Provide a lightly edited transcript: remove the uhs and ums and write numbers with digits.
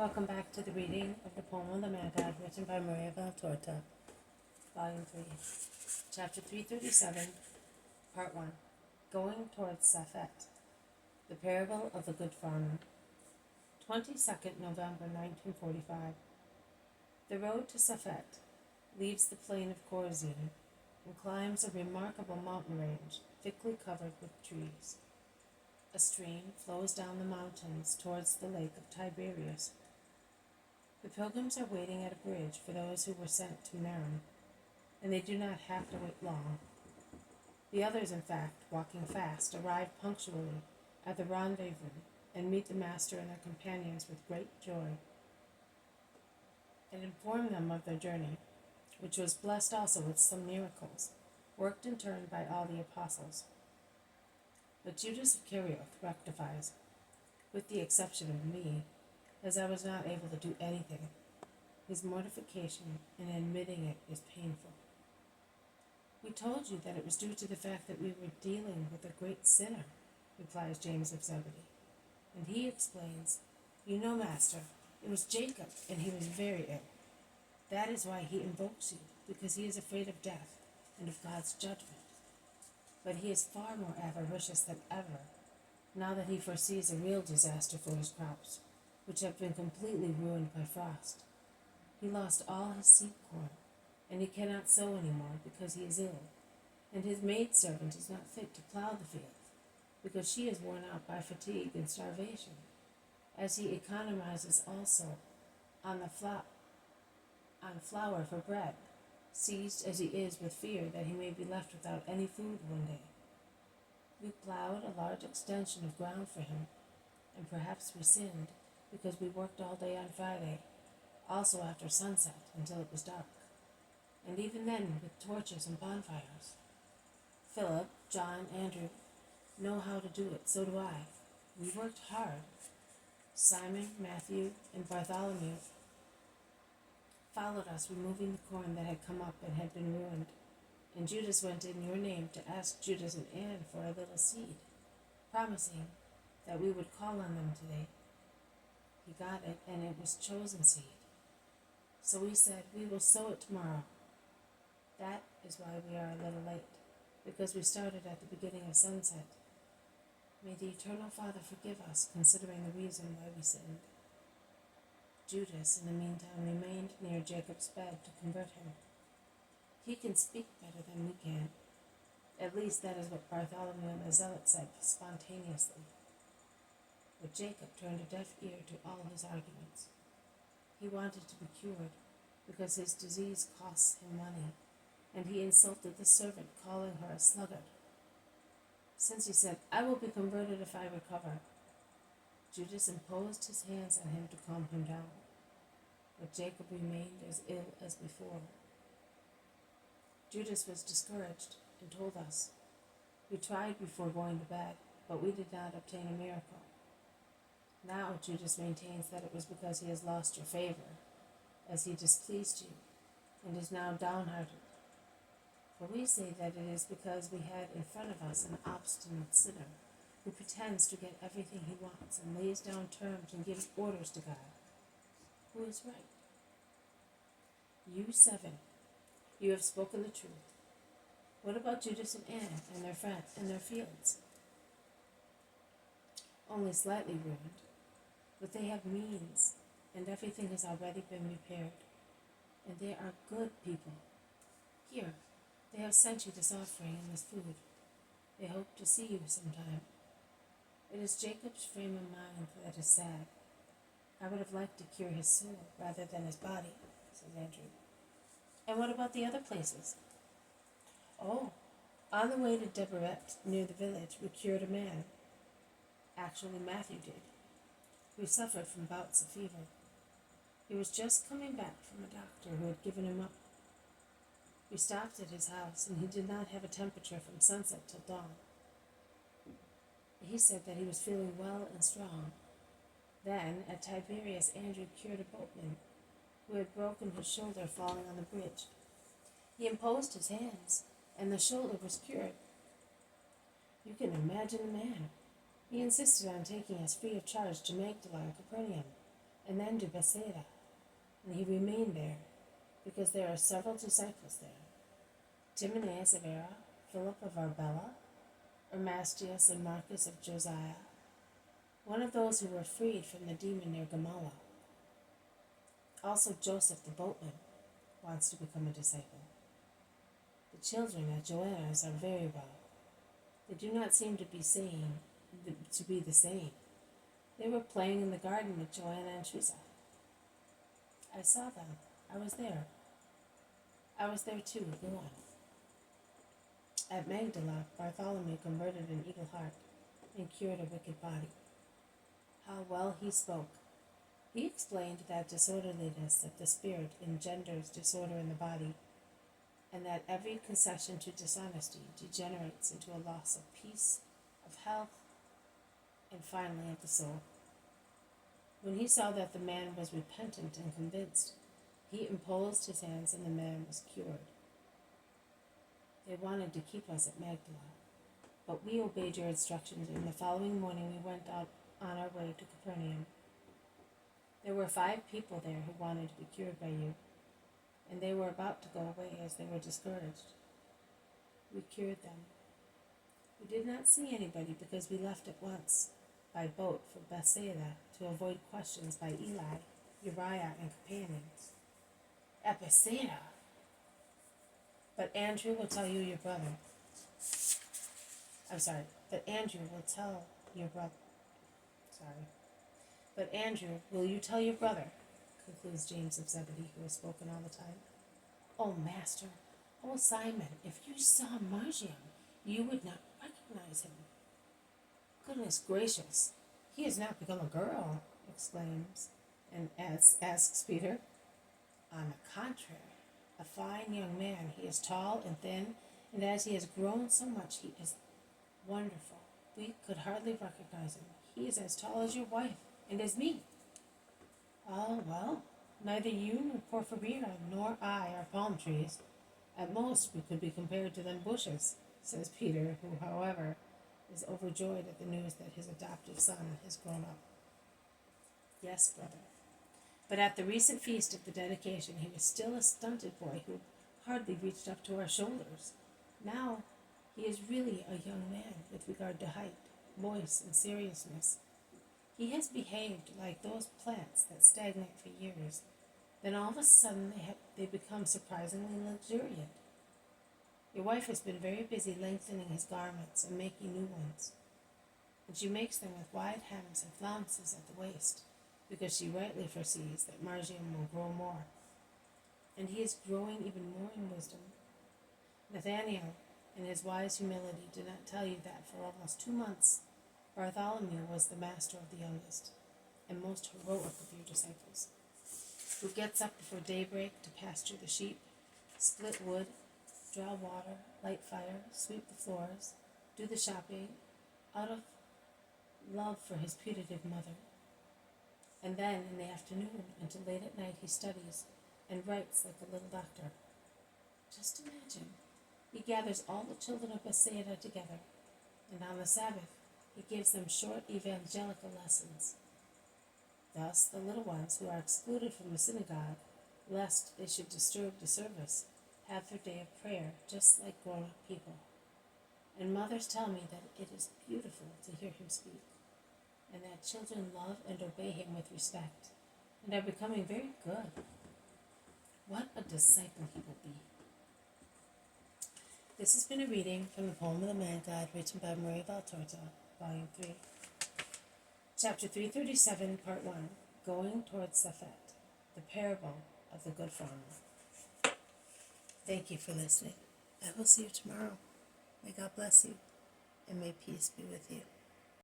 Welcome back to the reading of the poem of the Magi, written by Maria Valtorta, Volume 3, Chapter 337, Part 1, Going Towards Saphet, The Parable of the Good Farmer. 22nd November 1945. The road to Saphet leaves the plain of Chorazin and climbs a remarkable mountain range thickly covered with trees. A stream flows down the mountains towards the lake of Tiberias. The pilgrims are waiting at a bridge for those who were sent to Meron, and they do not have to wait long. The others, in fact, walking fast, arrive punctually at the rendezvous and meet the master and their companions with great joy, and inform them of their journey, which was blessed also with some miracles, worked in turn by all the apostles. But Judas Iscariot rectifies, with the exception of me, as I was not able to do anything. His mortification in admitting it is painful. We told you that it was due to the fact that we were dealing with a great sinner, replies James of Zebedee. And he explains, You know, Master, it was Jacob, and he was very ill. That is why he invokes you, because he is afraid of death and of God's judgment. But he is far more avaricious than ever, now that he foresees a real disaster for his crops, which have been completely ruined by frost. He lost all his seed corn, and he cannot sow any more because he is ill, and his maidservant is not fit to plow the field, because she is worn out by fatigue and starvation, as he economizes also on flour for bread, seized as he is with fear that he may be left without any food one day. We plowed a large extension of ground for him, and perhaps we sinned, because we worked all day on Friday, also after sunset until it was dark, and even then with torches and bonfires. Philip, John, Andrew know how to do it, so do I. We worked hard. Simon, Matthew, and Bartholomew followed us, removing the corn that had come up and had been ruined, and Judas went in your name to ask Judas and Anne for a little seed, promising that we would call on them today. He got it, and it was chosen seed. So we said, we will sow it tomorrow. That is why we are a little late, because we started at the beginning of sunset. May the Eternal Father forgive us, considering the reason why we sinned. Judas, in the meantime, remained near Jacob's bed to convert him. He can speak better than we can. At least that is what Bartholomew and the Zealot said spontaneously. But Jacob turned a deaf ear to all his arguments. He wanted to be cured, because his disease costs him money, and he insulted the servant, calling her a sluggard. Since he said, I will be converted if I recover, Judas imposed his hands on him to calm him down, but Jacob remained as ill as before. Judas was discouraged and told us, We tried before going to bed, but we did not obtain a miracle. Now Judas maintains that it was because he has lost your favor, as he displeased you, and is now downhearted. But we say that it is because we had in front of us an obstinate sinner, who pretends to get everything he wants and lays down terms and gives orders to God. Who is right? You 7, you have spoken the truth. What about Judas and Anne and their friends and their fields? Only slightly ruined, but they have means, and everything has already been repaired, and they are good people. Here, they have sent you this offering and this food. They hope to see you sometime. It is Jacob's frame of mind that is sad. I would have liked to cure his soul rather than his body, says Andrew. And what about the other places? Oh, on the way to Deborah, near the village, we cured a man. Actually, Matthew did, who suffered from bouts of fever. He was just coming back from a doctor who had given him up. We stopped at his house, and he did not have a temperature from sunset till dawn. He said that he was feeling well and strong. Then, at Tiberias, Andrew cured a boatman who had broken his shoulder falling on the bridge. He imposed his hands, and the shoulder was cured. You can imagine the man. He insisted on taking us free of charge to Magdala and Capernaum, and then to Bethsaida. And he remained there, because there are several disciples there, Timaeus of Era, Philip of Arbela, Ermastius and Marcus of Josiah, one of those who were freed from the demon near Gamala. Also Joseph the boatman wants to become a disciple. The children at Joanna's are very well. They do not seem to be the same. They were playing in the garden with Joanna and Teresa. I saw them. I was there. I was there too. Go on. At Magdala, Bartholomew converted an evil heart and cured a wicked body. How well he spoke. He explained that disorderliness of the spirit engenders disorder in the body, and that every concession to dishonesty degenerates into a loss of peace, of health, and finally of the soul. When he saw that the man was repentant and convinced, he imposed his hands and the man was cured. They wanted to keep us at Magdala, but we obeyed your instructions, and the following morning we went out on our way to Capernaum. There were 5 people there who wanted to be cured by you, and they were about to go away as they were discouraged. We cured them. We did not see anybody because we left at once by boat for Bethsaida to avoid questions by Eli, Uriah, and companions. At Bethsaida? But Andrew will tell your brother. But Andrew, will you tell your brother? Concludes James of Zebedee, who has spoken all the time. Oh, Master, oh, Simon, if you saw Marcion, you would not recognize him. Goodness gracious, he has not become a girl, exclaims, and asks Peter. On the contrary, a fine young man. He is tall and thin, and as he has grown so much, he is wonderful. We could hardly recognize him. He is as tall as your wife, and as me. Oh, well, neither you nor Porphyria nor I are palm trees. At most, we could be compared to them bushes, says Peter, who, however, is overjoyed at the news that his adopted son has grown up. Yes, brother. But at the recent feast of the dedication, he was still a stunted boy who hardly reached up to our shoulders. Now, he is really a young man with regard to height, voice, and seriousness. He has behaved like those plants that stagnate for years. Then all of a sudden they become surprisingly luxuriant. Your wife has been very busy lengthening his garments and making new ones. And she makes them with wide hems and flounces at the waist, because she rightly foresees that Marcion will grow more. And he is growing even more in wisdom. Nathanael, in his wise humility, did not tell you that for almost 2 months Bartholomew was the master of the youngest and most heroic of your disciples, who gets up before daybreak to pasture the sheep, split wood, draw water, light fire, sweep the floors, do the shopping, out of love for his putative mother. And then, in the afternoon, until late at night, he studies and writes like a little doctor. Just imagine, he gathers all the children of Bethsaida together, and on the Sabbath, he gives them short evangelical lessons. Thus, the little ones who are excluded from the synagogue, lest they should disturb the service, have their day of prayer, just like grown-up people. And mothers tell me that it is beautiful to hear him speak, and that children love and obey him with respect, and are becoming very good. What a disciple he will be. This has been a reading from the poem of the Man God, written by Maria Valtorta, Volume 3. Chapter 337, Part 1, Going Towards Saphet, the Parable of the Good Farmer. Thank you for listening. I will see you tomorrow. May God bless you, and may peace be with you.